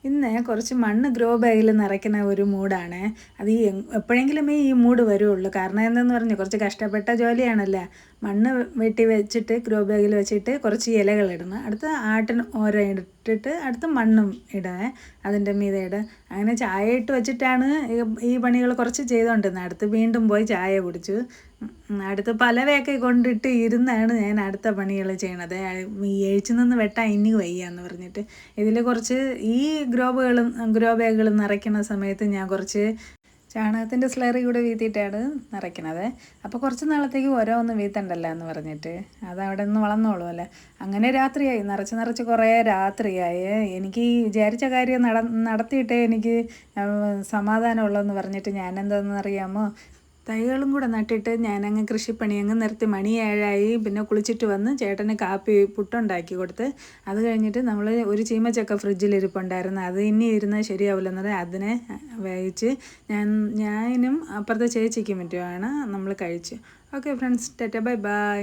ഇന്ന് കുറച്ച് മണ്ണ് ഗ്രോ ബാഗിൽ നിറയ്ക്കുന്ന ഒരു മൂടാണ്. അത് എപ്പോഴെങ്കിലുമേ ഈ മൂഡ് വരുള്ളൂ. കാരണം എന്തെന്ന് പറഞ്ഞാൽ കുറച്ച് കഷ്ടപ്പെട്ട ജോലിയാണല്ലോ. മണ്ണ് വെട്ടി വെച്ചിട്ട് ഗ്രോ ബാഗിൽ വെച്ചിട്ട് കുറച്ച് ഇലകളിടണം, അടുത്ത് ആട്ടിന് ഓരോ ഇട്ടിട്ട് അടുത്ത് മണ്ണും ഇടണേ, അതിൻ്റെ മീതെ ഇടുക. അങ്ങനെ ചായ ഇട്ട് വെച്ചിട്ടാണ് ഈ പണികൾ കുറച്ച് ചെയ്തുകൊണ്ടിരുന്നത്. അടുത്ത് വീണ്ടും പോയി ചായ കുടിച്ചു. അടുത്ത് പലവയൊക്കെ കൊണ്ടിട്ട് ഇരുന്നാണ് ഞാൻ അടുത്ത പണികൾ ചെയ്യണത്. ഈ എഴിച്ചു നിന്ന് വെട്ടാൻ ഇനി വയ്യാന്ന് പറഞ്ഞിട്ട് ഇതിൽ കുറച്ച് ഈ ഗ്രോ ബാഗുകളും നിറയ്ക്കുന്ന സമയത്ത് ഞാൻ കുറച്ച് ചാണകത്തിൻ്റെ സ്ലറി കൂടെ വീത്തിയിട്ടാണ് നിറയ്ക്കണത്. അപ്പോൾ കുറച്ച് നാളത്തേക്ക് ഓരോന്ന് വീത്തണ്ടല്ലോ എന്ന് പറഞ്ഞിട്ട് അത് അവിടെ നിന്ന് വളർന്നോളുമല്ലേ. അങ്ങനെ രാത്രിയായി, നിറച്ച് കുറേ രാത്രിയായി. എനിക്ക് ഈ വിചാരിച്ച കാര്യം നടത്തിയിട്ടേ എനിക്ക് സമാധാനമുള്ളതെന്ന് പറഞ്ഞിട്ട് ഞാൻ എന്താണെന്നറിയാമോ, തൈകളും കൂടെ നട്ടിട്ട് ഞാനങ്ങ് കൃഷിപ്പണി അങ്ങ് നിർത്തി. മണി 7 പിന്നെ കുളിച്ചിട്ട് വന്ന് ചേട്ടന് കാപ്പി പുട്ടുണ്ടാക്കി കൊടുത്ത്. അത് കഴിഞ്ഞിട്ട് നമ്മൾ ഒരു ചീമച്ചക്ക ഫ്രിഡ്ജിലിരിപ്പുണ്ടായിരുന്നു, അത് ഇനി ഇരുന്നാൽ ശരിയാവില്ലെന്ന് പറഞ്ഞാൽ അതിനെ വേവിച്ച് ഞാനും അപ്പുറത്തെ ചേച്ചിക്കും മറ്റുമാണ് നമ്മൾ കഴിച്ചു. Okay friends, Tata bye bye.